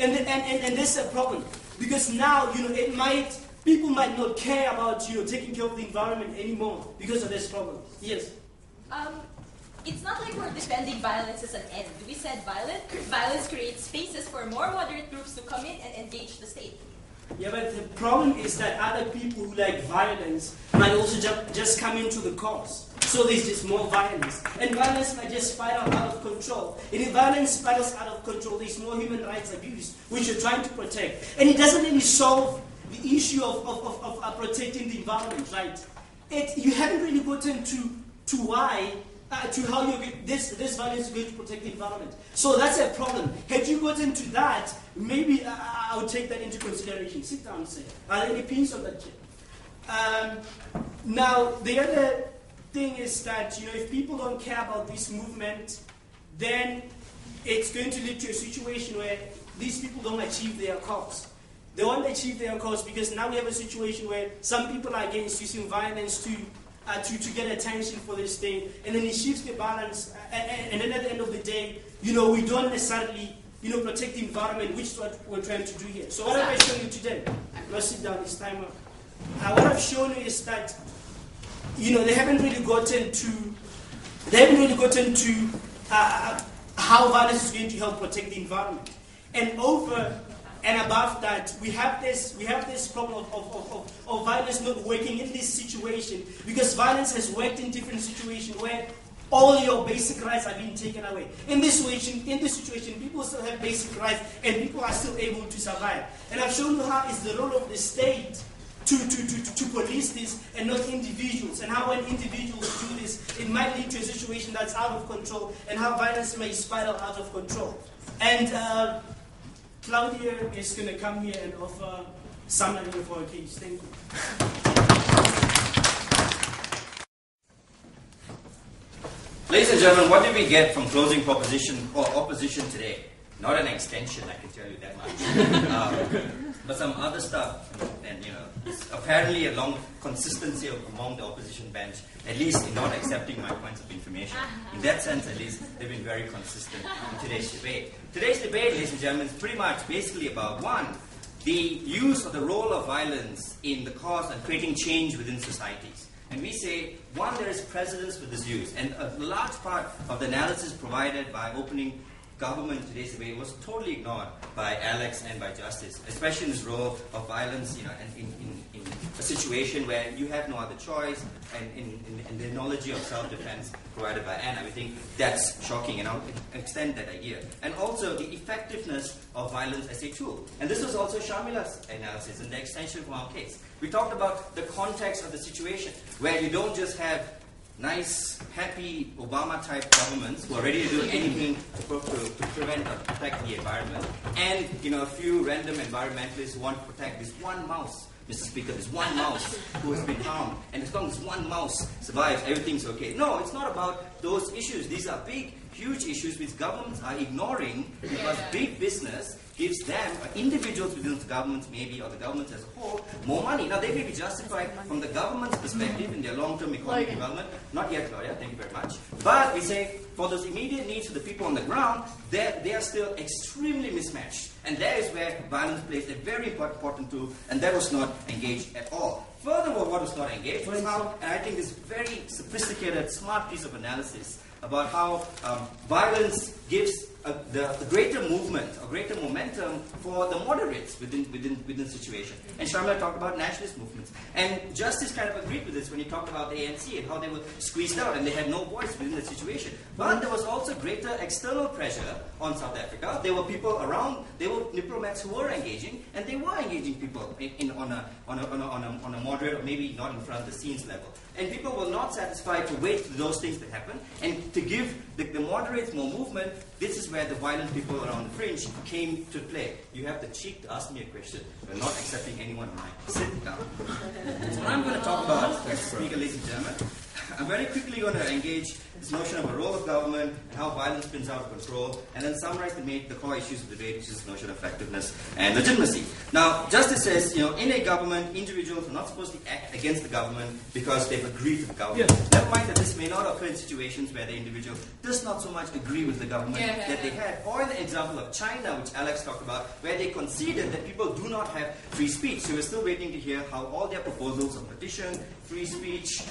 And this is a problem. Because now, people might not care about, taking care of the environment anymore because of this problem. Yes? It's not like we're defending violence as an end. We said violence creates spaces for more moderate groups to come in and engage the state. Yeah, but the problem is that other people who like violence might also just come into the cause. So there's just more violence. And violence might just spiral out of control. And if violence spirals out of control, there's more human rights abuse, which you're trying to protect. And it doesn't really solve the issue of protecting the environment, right? You haven't really gotten to why, to how this violence is going to protect the environment. So that's a problem. Had you gotten to that, maybe I would take that into consideration. Sit down, sir. Are there any pins on that chair? Now, the other thing is that, if people don't care about this movement, then it's going to lead to a situation where these people don't achieve their cause. They won't achieve their cause because now we have a situation where some people are against using violence to get attention for this thing, and then it shifts the balance, and then at the end of the day, we don't necessarily, protect the environment, which is what we're trying to do here. So what have I shown you today? Let's sit down, it's time up. What I've shown you is that, they haven't really gotten to how violence is going to help protect the environment. And over and above that, we have this problem of violence not working in this situation, because violence has worked in different situations where all your basic rights are being taken away. In this situation, people still have basic rights and people are still able to survive. And I've shown you how it's the role of the state to police this and not individuals, and how when individuals do this, it might lead to a situation that's out of control, and how violence may spiral out of control. And Claudia is going to come here and offer summary for our case. Thank you. Ladies and gentlemen, what did we get from closing proposition or opposition today? Not an extension, I can tell you that much. But some other stuff, and apparently a long consistency among the opposition bench, at least in not accepting my points of information. In that sense, at least, they've been very consistent in today's debate. Today's debate, ladies and gentlemen, is pretty much basically about, one, the use of the role of violence in the cause of creating change within societies. And we say, one, there is precedence for this use, and a large part of the analysis provided by opening government in today's debate was totally ignored by Alex and by Justice, especially in this role of violence, and in a situation where you have no other choice, and in the analogy of self-defense provided by Anna. We think that's shocking, and I'll extend that idea. And also the effectiveness of violence as a tool. And this was also Sharmila's analysis and the extension from our case. We talked about the context of the situation, where you don't just have nice, happy Obama-type governments who are ready to do anything to prevent or protect the environment, and a few random environmentalists who want to protect this one mouse, Mr. Speaker, this one mouse who has been harmed, and as long as one mouse survives, everything's okay. No, it's not about those issues. These are big, huge issues which governments are ignoring because big business gives them, individuals within the governments maybe, or the governments as a whole, more money. Now, they may be justified from the government's perspective in their long-term economic development. Not yet, Claudia, thank you very much. But we say, for those immediate needs of the people on the ground, they are still extremely mismatched. And that is where violence plays a very important tool, and that was not engaged at all. Furthermore, what was not engaged was how, and I think this very sophisticated, smart piece of analysis about how violence gives the greater movement or greater momentum for the moderates within the situation. And Sharmila talked about nationalist movements. And Justice kind of agreed with this when he talked about the ANC and how they were squeezed out and they had no voice within the situation. But there was also greater external pressure on South Africa. There were people around, there were diplomats who were engaging, and they were engaging people on a moderate or maybe not in front of the scenes level. And people were not satisfied to wait for those things to happen and to give the moderates more movement. This is where the violent people around the fringe came to play. You have the cheek to ask me a question. We're not accepting anyone online. Sit down. So what I'm going to talk about, Mr. Speaker, ladies and gentlemen, I'm very quickly going to engage this notion of a role of government and how violence spins out of control, and then summarize the core issues of the debate, which is the notion of effectiveness and legitimacy. Now, justice says, in a government, individuals are not supposed to act against the government because they've agreed to the government. Yeah. Never mind that this may not occur in situations where the individual does not so much agree with the government that they had, or the example of China, which Alex talked about, where they conceded that people do not have free speech. So we're still waiting to hear how all their proposals of petition, free speech,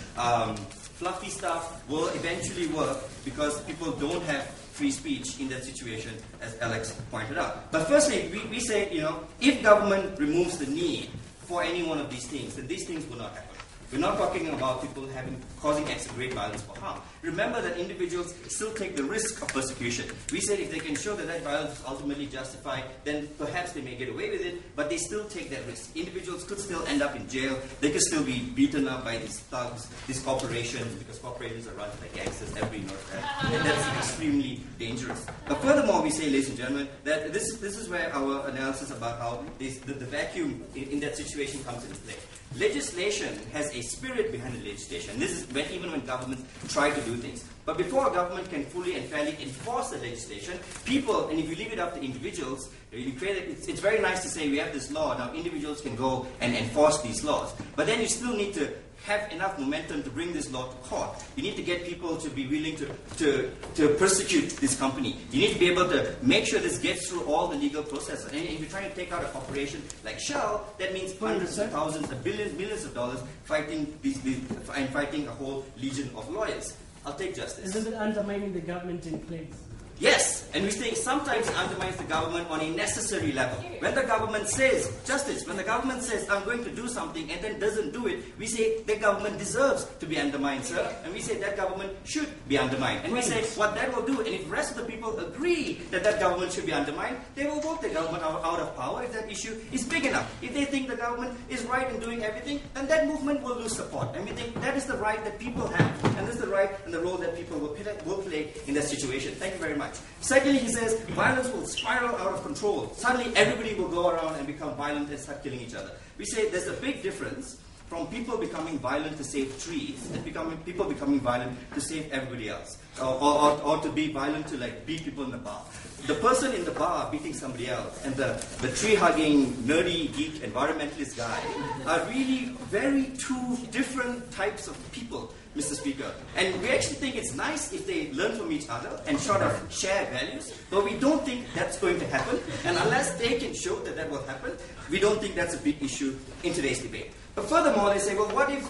fluffy stuff will eventually work because people don't have free speech in that situation, as Alex pointed out. But firstly, we say, if government removes the need for any one of these things, then these things will not happen. We're not talking about people causing acts of great violence or harm. Remember that individuals still take the risk of persecution. We said if they can show that that violence is ultimately justified, then perhaps they may get away with it, but they still take that risk. Individuals could still end up in jail. They could still be beaten up by these thugs, these corporations, because corporations are run by gangsters every north. And that's extremely dangerous. But furthermore, we say, ladies and gentlemen, that this is where our analysis about how the vacuum in that situation comes into play. Legislation has a spirit behind the legislation. This is even when governments try to do things. But before a government can fully and fairly enforce the legislation, people, and if you leave it up to individuals, it's very nice to say we have this law, now individuals can go and enforce these laws. But then you still need to have enough momentum to bring this law to court. You need to get people to be willing to persecute this company. You need to be able to make sure this gets through all the legal processes. And if you're trying to take out a corporation like Shell, that means hundreds of thousands of millions of dollars fighting fighting a whole legion of lawyers. I'll take justice. Isn't it undermining the government in place? Yes, and we say sometimes it undermines the government on a necessary level. When the government says, justice, when the government says, I'm going to do something and then doesn't do it, we say the government deserves to be undermined, sir. And we say that government should be undermined. And we say what that will do, and if the rest of the people agree that that government should be undermined, they will vote the government out of power if that issue is big enough. If they think the government is right in doing everything, then that movement will lose support. And we think that is the right that people have, and this is the right and the role that people will play in that situation. Thank you very much. Secondly, he says, violence will spiral out of control. Suddenly, everybody will go around and become violent and start killing each other. We say there's a big difference from people becoming violent to save trees and people becoming violent to save everybody else. Or to be violent to beat people in the bar. The person in the bar beating somebody else and the tree-hugging, nerdy, geek, environmentalist guy are really very two different types of people, Mr. Speaker. And we actually think it's nice if they learn from each other and sort of share values, but we don't think that's going to happen. And unless they can show that that will happen, we don't think that's a big issue in today's debate. But furthermore, they say, well, what if,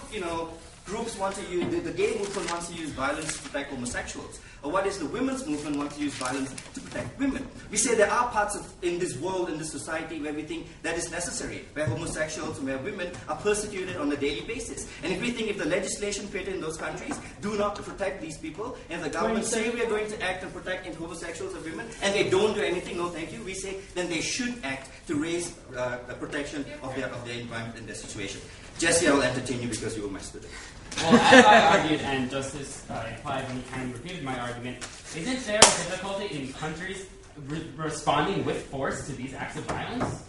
groups want to use, the gay movement wants to use violence to protect homosexuals? Or what if the women's movement wants to use violence to protect women? We say there are parts in this world, in this society, where we think that is necessary, where homosexuals and where women are persecuted on a daily basis. And if we think if the legislation created in those countries do not protect these people, and the government say we are going to act and protect homosexuals and women, and they don't do anything, no thank you, we say then they should act to raise the protection of their environment and their situation. Jesse, I will entertain you because you were my student. Well, as I argued, and Justice implied when he kind of repeated my argument, isn't there a difficulty in countries responding with force to these acts of violence?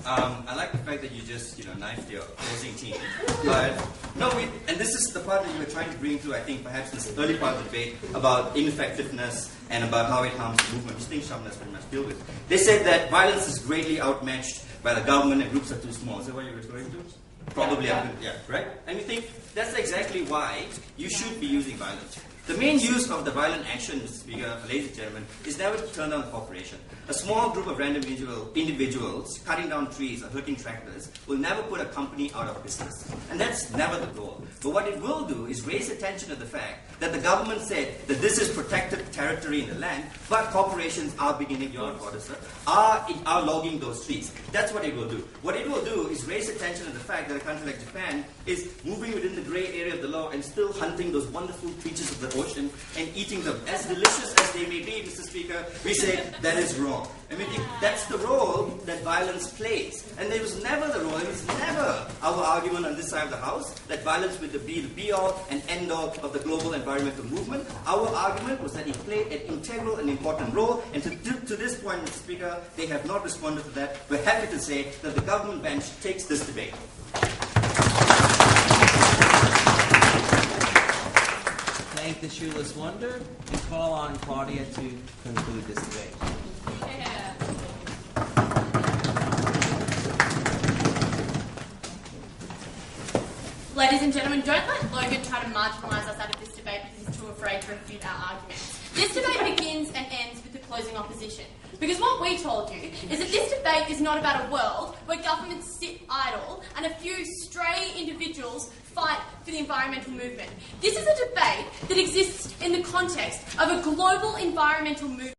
I like the fact that you just, knifed your opposing team. But, no, and this is the part that you were trying to bring to, I think, perhaps this early part of the debate about ineffectiveness and about how it harms the movement, which things Shamna's pretty much deal with. They said that violence is greatly outmatched by the government and groups are too small. Is that what you're referring to? Probably, yeah, right? And we think that's exactly why you should be using violence. The main use of the violent action, Mr. Speaker, ladies and gentlemen, is never to turn down a corporation. A small group of random individuals cutting down trees or hurting tractors will never put a company out of business. And that's never the goal. But what it will do is raise attention to the fact that the government said that this is protected territory in the land, but corporations are beginning, your order, sir, are logging those trees. That's what it will do. What it will do is raise attention to the fact that a country like Japan is moving within the grey area of the law and still hunting those wonderful creatures of the ocean and eating them. As delicious as they may be, Mr. Speaker, we say that is wrong. And we think that's the role that violence plays. And there was never the role, it was never our argument on this side of the House that violence would be the be-all and end-all of the global environmental movement. Our argument was that it played an integral and important role, and to this point, Mr. Speaker, they have not responded to that. We're happy to say that the government bench takes this debate. thank the Shoeless Wonder and call on Claudia to conclude this debate. Yeah. Ladies and gentlemen, don't let Logan try to marginalise us out of this debate because he's too afraid to refute our arguments. This debate begins and ends with the closing opposition. Because what we told you is that this debate is not about a world where governments sit idle and a few stray individuals fight for the environmental movement. This is a debate that exists in the context of a global environmental movement.